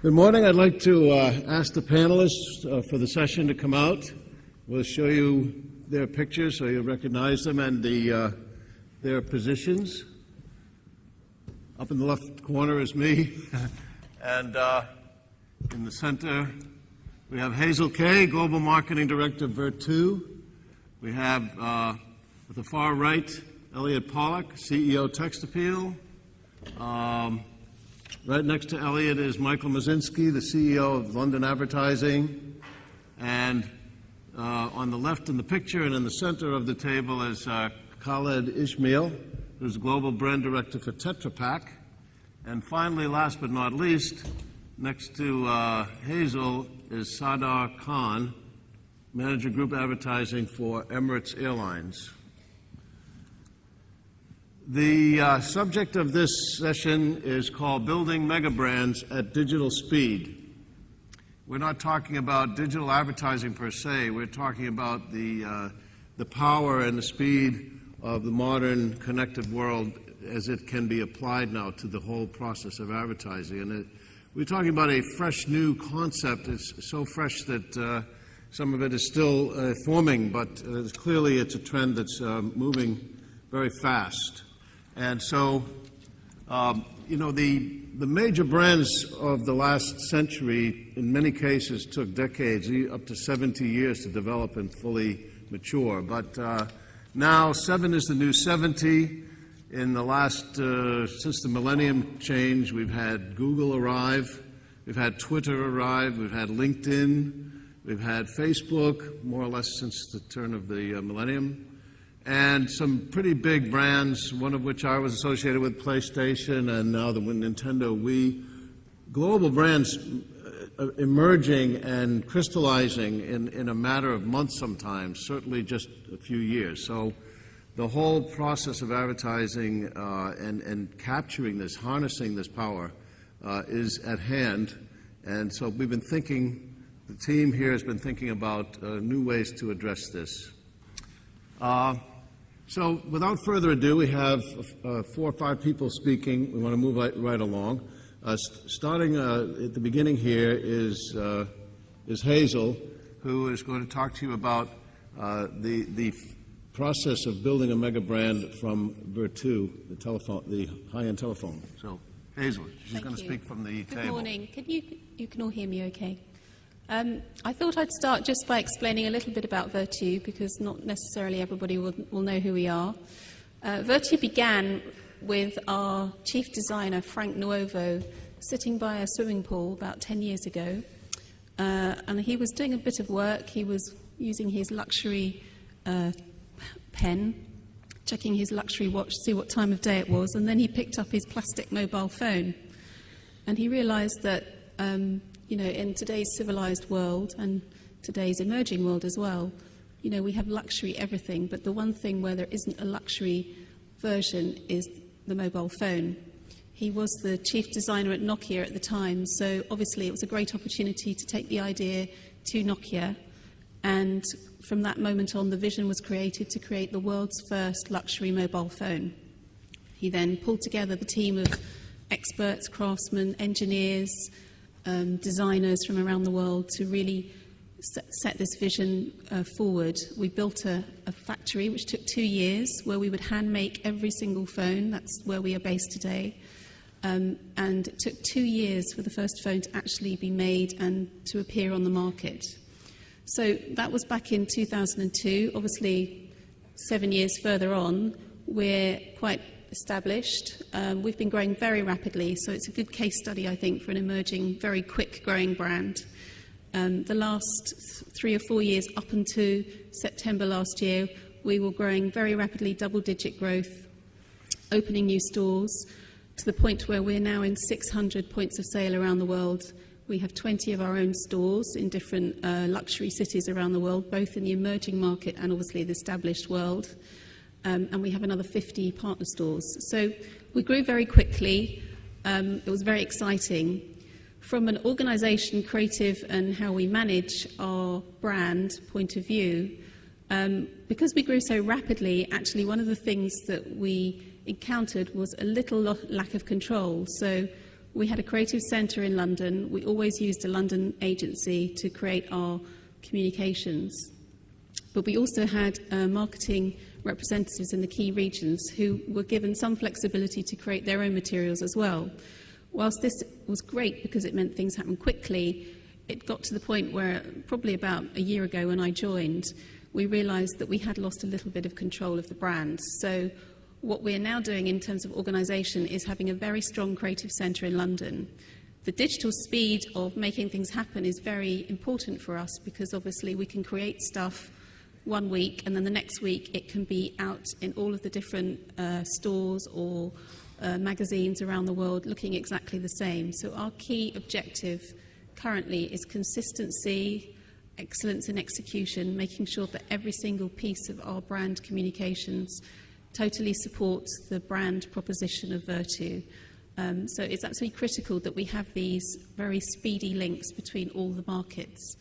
Good morning. I'd like to ask the panelists for the session to come out. We'll show you their pictures so you recognize them and their positions. Up in the left corner is me, and in the center we have Hazel Kay, Global Marketing Director of Virtu. We have, at the far right, Elliot Pollack, CEO Textappeal. Right next to Elliot is Michael Mazinski, the CEO of London Advertising. And on the left in the picture and in the center of the table is Khaled Ismail, who's Global Brand Director for Tetra Pak. And finally, last but not least, next to Hazel is Sadar Khan, Manager Group Advertising for Emirates Airlines. The subject of this session is called Building Mega Brands at Digital Speed. We're not talking about digital advertising per se. We're talking about the power and the speed of the modern connected world as it can be applied now to the whole process of advertising. And we're talking about a fresh new concept. It's so fresh that some of it is still forming, but clearly it's a trend that's moving very fast. And so, the major brands of the last century, in many cases, took decades, up to 70 years to develop and fully mature. But now, 7 is the new 70. In the last, since the millennium change, we've had Google arrive, we've had Twitter arrive, we've had LinkedIn, we've had Facebook, more or less since the turn of the millennium. And some pretty big brands, one of which I was associated with, PlayStation, and now the Nintendo Wii. Global brands emerging and crystallizing in a matter of months sometimes, certainly just a few years. So the whole process of advertising and capturing this, harnessing this power is at hand. And so we've been thinking, the team here has been thinking about new ways to address this. So without further ado, we have 4 or 5 people speaking. We want to move right along. Starting at the beginning here is Hazel, who is going to talk to you about the process of building a mega brand from Virtu, the high-end telephone. So Hazel, she's going to speak from the table. Good morning. You can all hear me okay? I thought I'd start just by explaining a little bit about Virtu, because not necessarily everybody will know who we are. Virtu began with our chief designer, Frank Nuovo, sitting by a swimming pool about 10 years ago. And he was doing a bit of work. He was using his luxury pen, checking his luxury watch to see what time of day it was, and then he picked up his plastic mobile phone. And he realized that in today's civilized world and today's emerging world as well, we have luxury everything, but the one thing where there isn't a luxury version is the mobile phone. He was the chief designer at Nokia at the time, so obviously it was a great opportunity to take the idea to Nokia, and from that moment on the vision was created to create the world's first luxury mobile phone. He then pulled together the team of experts, craftsmen, engineers, designers from around the world to really set this vision forward. We built a factory which took 2 years, where we would hand make every single phone. That's where we are based today. And it took 2 years for the first phone to actually be made and to appear on the market. So that was back in 2002. Obviously, 7 years further on, we're quite established. We've been growing very rapidly, so it's a good case study, I think, for an emerging, very quick-growing brand. The last 3 or 4 years, up until September last year, we were growing very rapidly, double-digit growth, opening new stores, to the point where we're now in 600 points of sale around the world. We have 20 of our own stores in different luxury cities around the world, both in the emerging market and obviously the established world. And we have another 50 partner stores. So we grew very quickly. It was very exciting. From an organisation, creative, and how we manage our brand point of view, because we grew so rapidly, actually one of the things that we encountered was a little lack of control. So We had a creative centre in London. We always used a London agency to create our communications. But we also had marketing representatives in the key regions who were given some flexibility to create their own materials as well. Whilst this was great because it meant things happened quickly, it got to the point where probably about a year ago when I joined, we realised that we had lost a little bit of control of the brand. So what we're now doing in terms of organisation is having a very strong creative centre in London. The digital speed of making things happen is very important for us because obviously we can create stuff one week and then the next week it can be out in all of the different stores or magazines around the world looking exactly the same. So our key objective currently is consistency, excellence in execution, making sure that every single piece of our brand communications totally supports the brand proposition of Virtue. So it's absolutely critical that we have these very speedy links between all the markets.